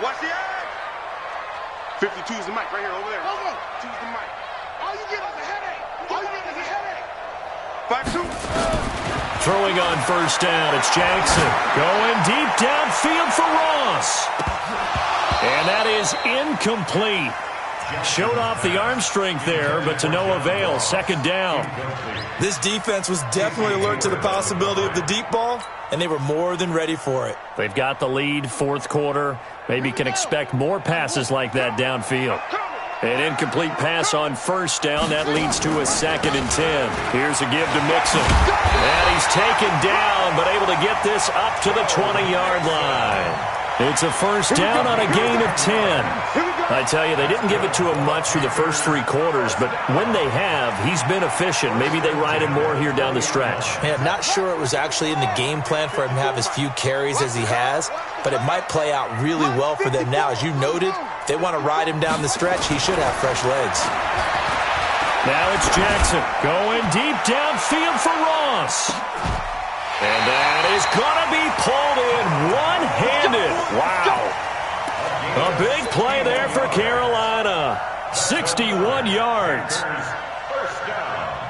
Watch the eye. 52 is the mic right here over there. Go. 2 is the mic. All you get is a headache. All you get is a headache. 5-2. Throwing on first down, it's Jackson. Going deep downfield for Ross. And that is incomplete. Showed off the arm strength there, but to no avail. Second down. This defense was definitely alert to the possibility of the deep ball, and they were more than ready for it. They've got the lead, fourth quarter. Maybe can expect more passes like that downfield. An incomplete pass on first down. That leads to a 2nd and 10. Here's a give to Mixon. And he's taken down, but able to get this up to the 20-yard line. It's a first down on a gain of 10. I tell you, they didn't give it to him much through the first 3 quarters, but when they have, he's been efficient. Maybe they ride him more here down the stretch. Man, I'm not sure it was actually in the game plan for him to have as few carries as he has, but it might play out really well for them now. As you noted, if they want to ride him down the stretch, he should have fresh legs. Now it's Jackson going deep downfield for Ross. And that is going to be pulled in one-handed. Wow. A big play there for Carolina. 61 yards. First down.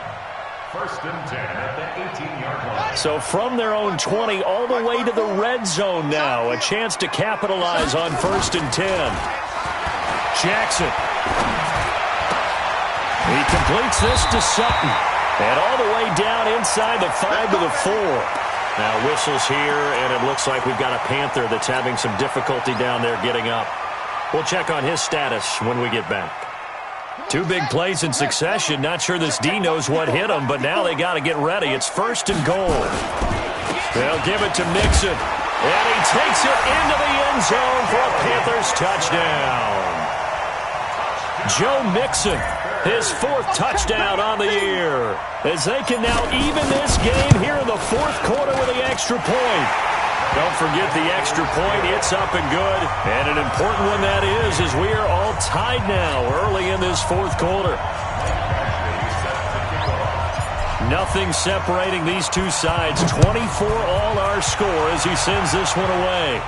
1st and 10 at the 18-yard line. So from their own 20 all the way to the red zone now. A chance to capitalize on 1st and 10. Jackson. He completes this to Sutton. And all the way down inside the 5 to the 4. Now whistles here, and it looks like we've got a Panther that's having some difficulty down there getting up. We'll check on his status when we get back. 2 big plays in succession. Not sure this D knows what hit him, but now they got to get ready. It's 1st and goal. They'll give it to Mixon. And he takes it into the end zone for a Panthers touchdown. Joe Mixon. His 4th touchdown on the year, as they can now even this game here in the 4th quarter with the extra point. Don't forget the extra point. It's up and good. And an important one that is, as we are all tied now early in this 4th quarter. Nothing separating these two sides. 24 all our score as he sends this one away.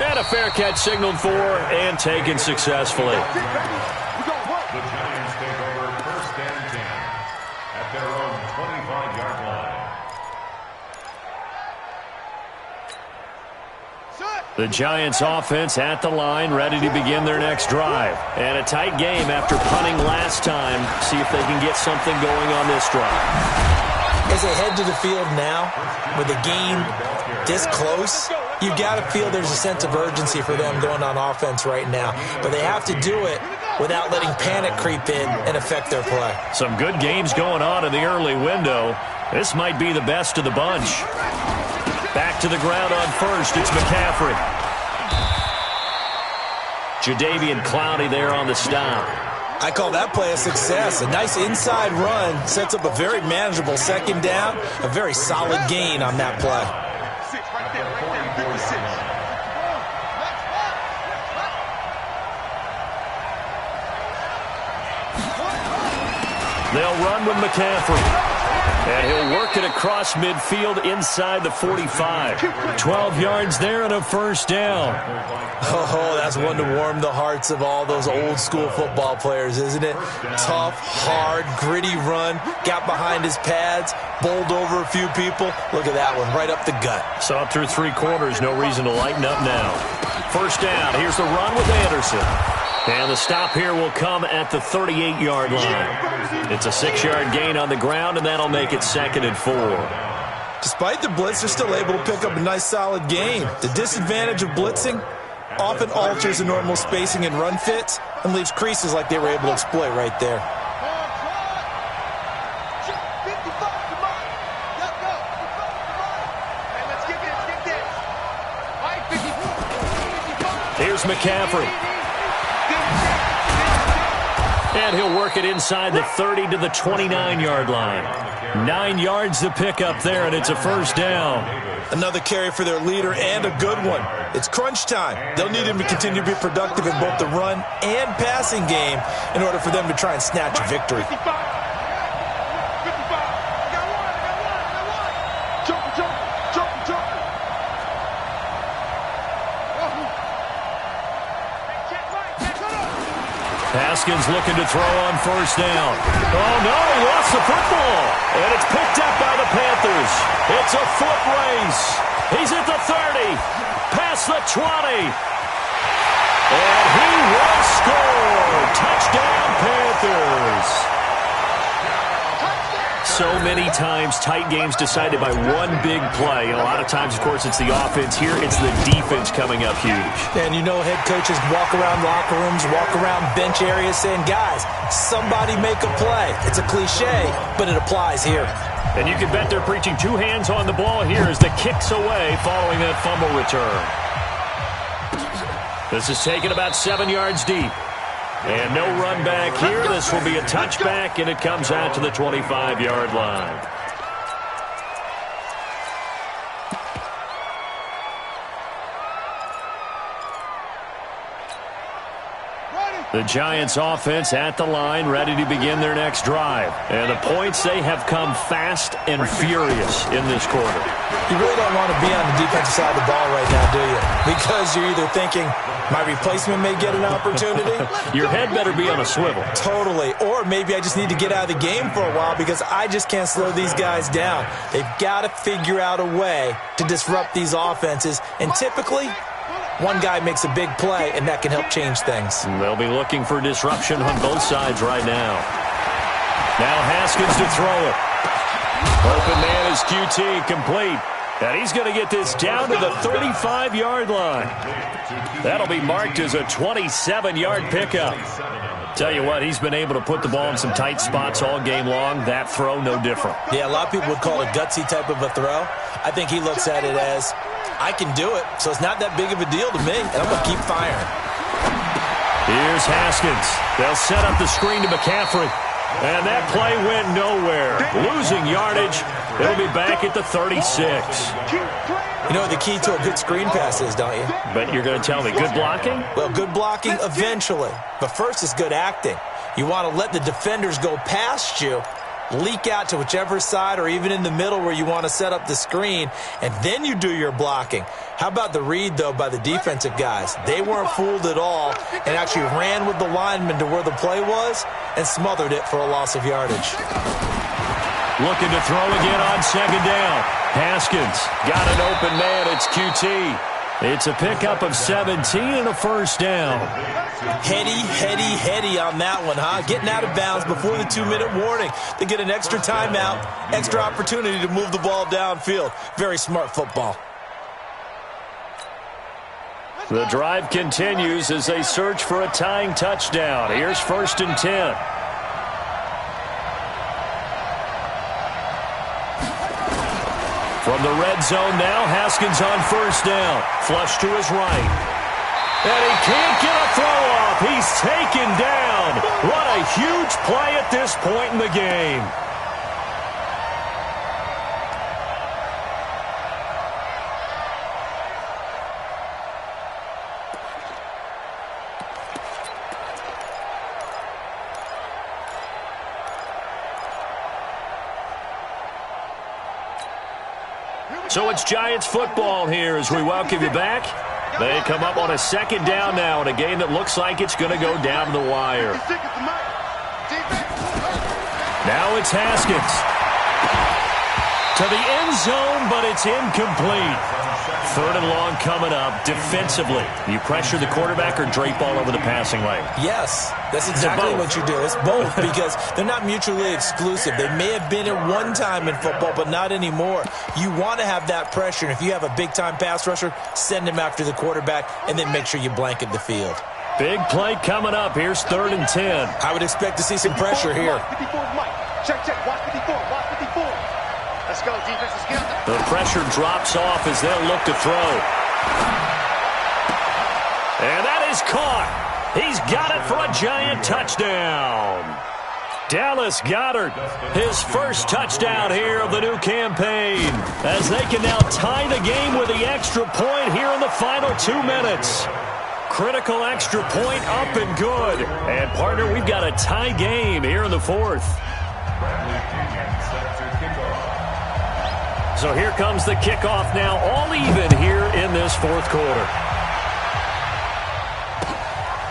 And a fair catch signaled for and taken successfully. The Giants take over 1st and 10 at their own 25-yard line. The Giants offense at the line, ready to begin their next drive. And a tight game after punting last time. See if they can get something going on this drive. As they head to the field now, with the game this close, you got to feel there's a sense of urgency for them going on offense right now. But they have to do it without letting panic creep in and affect their play. Some good games going on in the early window. This might be the best of the bunch. Back to the ground on first. It's McCaffrey. Jadeveon Clowney there on the stop. I call that play a success. A nice inside run sets up a very manageable 2nd down. A very solid gain on that play. 6 right there, 56. They'll run with McCaffrey. And he'll work it across midfield inside the 45. 12 yards there and a first down. Oh, that's one to warm the hearts of all those old school football players, isn't it? Tough, hard, gritty run. Got behind his pads, bowled over a few people. Look at that one, right up the gut. Saw it through 3 quarters. No reason to lighten up now. First down. Here's the run with Anderson. And the stop here will come at the 38-yard line. It's a 6-yard gain on the ground, and that'll make it 2nd and 4. Despite the blitz, they're still able to pick up a nice solid gain. The disadvantage of blitzing often alters the normal spacing and run fits and leaves creases like they were able to exploit right there. Here's McCaffrey. And he'll work it inside the 30 to the 29-yard line. 9 yards to pick up there, and it's a first down. Another carry for their leader and a good one. It's crunch time. They'll need him to continue to be productive in both the run and passing game in order for them to try and snatch a victory. 55. I got one. Joker. Haskins looking to throw on first down. Oh, no, he lost the football. And it's picked up by the Panthers. It's a foot race. He's at the 30, past the 20. And he will score. Touchdown, Panthers. So many times tight games decided by one big play. And a lot of times, of course, it's the offense. Here, it's the defense coming up huge. And you know head coaches walk around locker rooms, walk around bench areas saying, guys, somebody make a play. It's a cliche, but it applies here. And you can bet they're preaching two hands on the ball here as the kick's away following that fumble return. This is taken about 7 yards deep. And no run back here. This will be a touchback, and it comes out to the 25-yard line. The Giants offense at the line, ready to begin their next drive. And the points, they have come fast and furious in this quarter. You really don't want to be on the defensive side of the ball right now, do you? Because you're either thinking, my replacement may get an opportunity. Your head better be on a swivel. Totally. Or maybe I just need to get out of the game for a while because I just can't slow these guys down. They've got to figure out a way to disrupt these offenses. And typically, one guy makes a big play, and that can help change things. They'll be looking for disruption on both sides right now. Now Haskins to throw it. Open man is QT, complete. And he's going to get this down to the 35-yard line. That'll be marked as a 27-yard pickup. Tell you what, he's been able to put the ball in some tight spots all game long. That throw, no different. Yeah, a lot of people would call it a gutsy type of a throw. I think he looks at it as, I can do it, so it's not that big of a deal to me, and I'm going to keep firing. Here's Haskins. They'll set up the screen to McCaffrey. And that play went nowhere. Losing yardage. It'll be back at the 36. You know what the key to a good screen pass is, don't you? But you're going to tell me, good blocking? Well, good blocking eventually. But first is good acting. You want to let the defenders go past you, leak out to whichever side or even in the middle where you want to set up the screen, and then you do your blocking. How about the read, though, by the defensive guys? They weren't fooled at all and actually ran with the lineman to where the play was and smothered it for a loss of yardage. Looking to throw again on second down. Haskins got an open man. It's QT. It's a pickup of 17 and a first down. Heady on that one, huh? Getting out of bounds before the 2-minute warning. They get an extra timeout, extra opportunity to move the ball downfield. Very smart football. The drive continues as they search for a tying touchdown. Here's 1st and 10. From the red zone now, Haskins on first down. Flush to his right. And he can't get a throw off. He's taken down. What a huge play at this point in the game. So it's Giants football here as we welcome you back. They come up on a second down now in a game that looks like it's going to go down to the wire. Now it's Haskins. To the end zone, but it's incomplete. 3rd and long coming up. Defensively, you pressure the quarterback or drape all over the passing lane? Yes, that's exactly what you do. It's both because they're not mutually exclusive. They may have been at one time in football, but not anymore. You want to have that pressure, and if you have a big-time pass rusher, send him after the quarterback, and then make sure you blanket the field. Big play coming up. Here's 3rd and 10. I would expect to see some pressure here. Check, watch 54, watch 54. Let's go, defense, let's get it. The pressure drops off as they'll look to throw. And that is caught. He's got it for a giant touchdown. Dallas Goedert, his first touchdown here of the new campaign, as they can now tie the game with the extra point here in the final 2 minutes. Critical extra point up and good. And, partner, we've got a tie game here in the fourth. So here comes the kickoff now, all even here in this fourth quarter.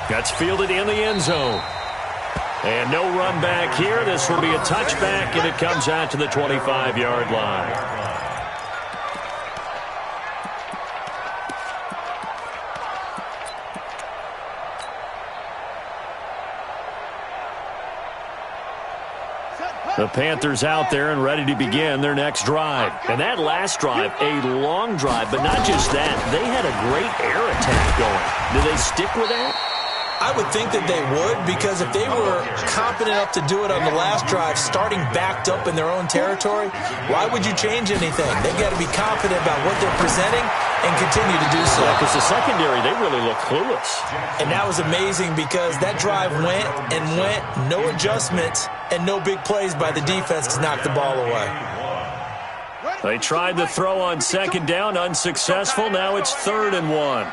That's fielded in the end zone. And no run back here. This will be a touchback, and it comes out to the 25-yard line. The Panthers out there and ready to begin their next drive. And that last drive, a long drive, but not just that. They had a great air attack going. Do they stick with that? I would think that they would, because if they were competent enough to do it on the last drive, starting backed up in their own territory, why would you change anything? They've got to be confident about what they're presenting and continue to do so. Yeah, because the secondary, they really look clueless. And that was amazing because that drive went and went, no adjustments, and no big plays by the defense to knock the ball away. They tried to throw on second down, unsuccessful. Now it's 3rd and 1.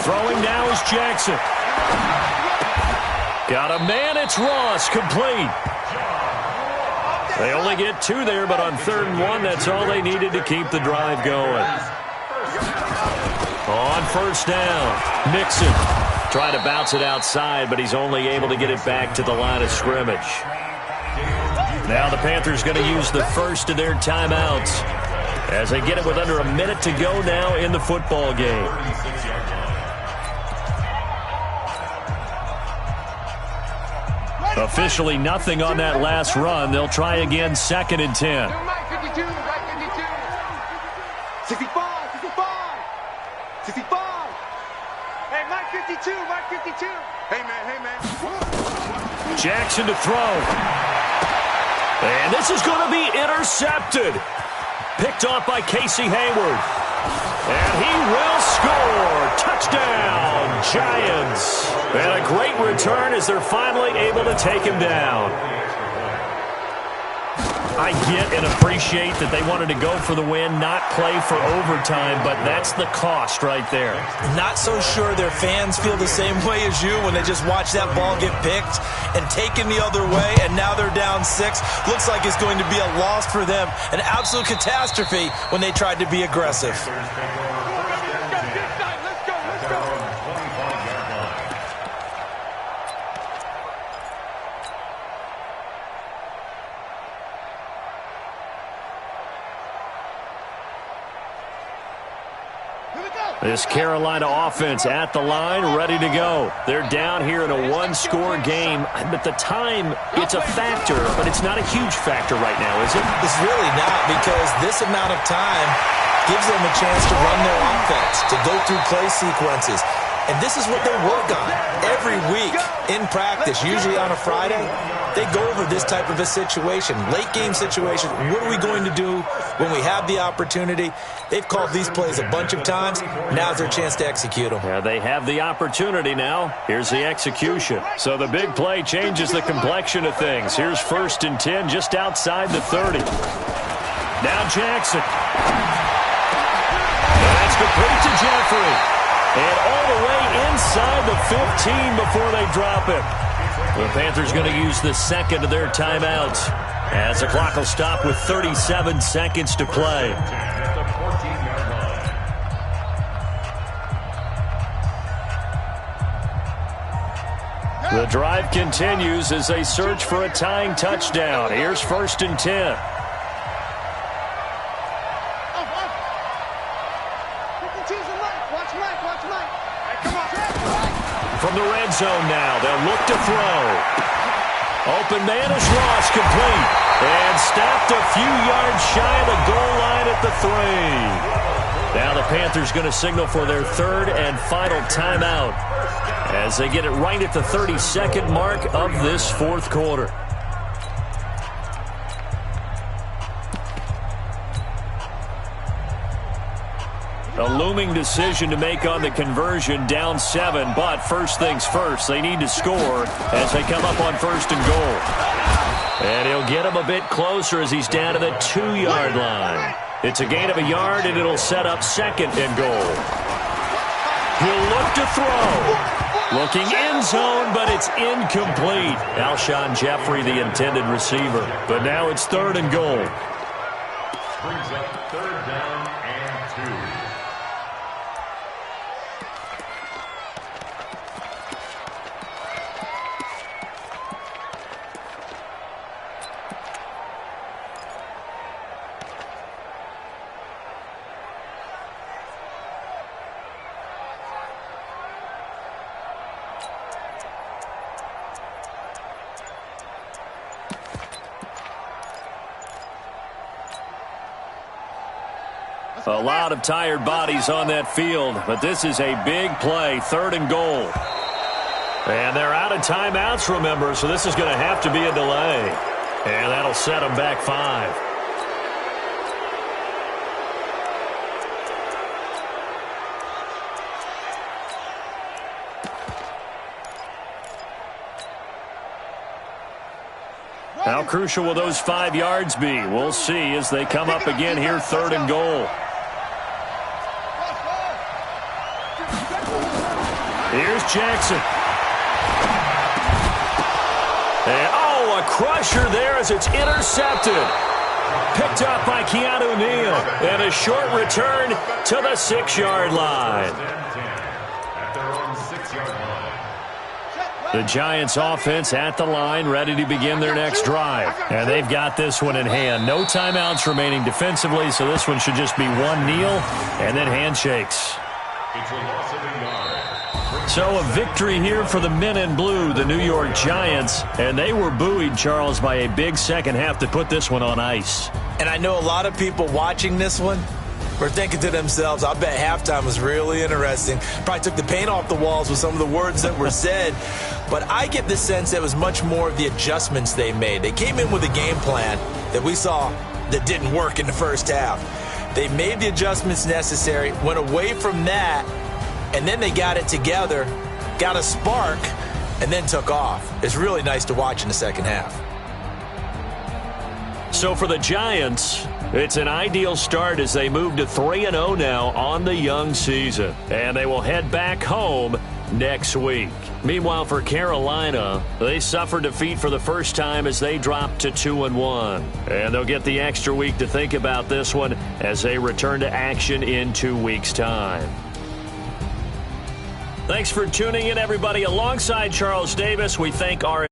Throwing now is Jackson. Got a man, it's Ross, complete. They only get 2 there, but on 3rd and 1, that's all they needed to keep the drive going. On first down, Mixon trying to bounce it outside, but he's only able to get it back to the line of scrimmage. Now the Panthers going to use the first of their timeouts as they get it with under a minute to go now in the football game. Officially nothing on that last run. They'll try again, 2nd and 10. 65. Hey, Mike 52, Mike 52. Hey, man. Jackson to throw. And this is going to be intercepted. Picked off by Casey Hayward. And he will score. Touchdown, Giants. And a great return as they're finally able to take him down. I get and appreciate that they wanted to go for the win, not play for overtime, but that's the cost right there. Not so sure their fans feel the same way as you when they just watch that ball get picked and taken the other way, and now they're down 6. Looks like it's going to be a loss for them. An absolute catastrophe when they tried to be aggressive. This Carolina offense at the line, ready to go. They're down here in a one-score game. But the time, it's a factor, but it's not a huge factor right now, is it? It's really not, because this amount of time gives them a chance to run their offense, to go through play sequences. And this is what they work on every week in practice, usually on a Friday. They go over this type of a situation, late-game situation. What are we going to do when we have the opportunity? They've called these plays a bunch of times. Now's their chance to execute them. Yeah, they have the opportunity now. Here's the execution. So the big play changes the complexion of things. Here's 1st and 10 just outside the 30. Now Jackson. That's complete to Jeffrey. And all the way inside the 15 before they drop it. The Panthers going to use the second of their timeouts as the clock will stop with 37 seconds to play. The drive continues as they search for a tying touchdown. Here's 1st and 10. From the red zone now, they'll look to throw. Open man is Ross, complete. And stopped a few yards shy of the goal line at the 3. Now the Panthers going to signal for their 3rd and final timeout as they get it right at the 32nd mark of this 4th quarter. A looming decision to make on the conversion, down 7. But first things first, they need to score as they come up on 1st and goal. And he'll get him a bit closer as he's down to the 2-yard line. It's a gain of a yard, and it'll set up 2nd and goal. He'll look to throw. Looking end zone, but it's incomplete. Alshon Jeffrey, the intended receiver. But now it's 3rd and goal. Brings up 3rd down and 2. A lot of tired bodies on that field, but this is a big play, 3rd and goal. And they're out of timeouts, remember, so this is going to have to be a delay. And that'll set them back 5. How crucial will those 5 yards be? We'll see as they come up again here, 3rd and goal. Here's Jackson. And, a crusher there as it's intercepted. Picked up by Keanu Neal. And a short return to the 6-yard line. At their own 6-yard line. The Giants offense at the line, ready to begin their next drive. And they've got this one in hand. No timeouts remaining defensively, so this one should just be one kneel and then handshakes. It's a loss of a yard. So a victory here for the men in blue, the New York Giants. And they were buoyed, Charles, by a big second half to put this one on ice. And I know a lot of people watching this one were thinking to themselves, I bet halftime was really interesting. Probably took the paint off the walls with some of the words that were said. But I get the sense that it was much more of the adjustments they made. They came in with a game plan that we saw that didn't work in the first half. They made the adjustments necessary, went away from that, and then they got it together, got a spark, and then took off. It's really nice to watch in the second half. So for the Giants, it's an ideal start as they move to 3-0 now on the young season. And they will head back home next week. Meanwhile, for Carolina, they suffered defeat for the first time as they dropped to 2-1. And they'll get the extra week to think about this one as they return to action in 2 weeks' time. Thanks for tuning in, everybody. Alongside Charles Davis, we thank our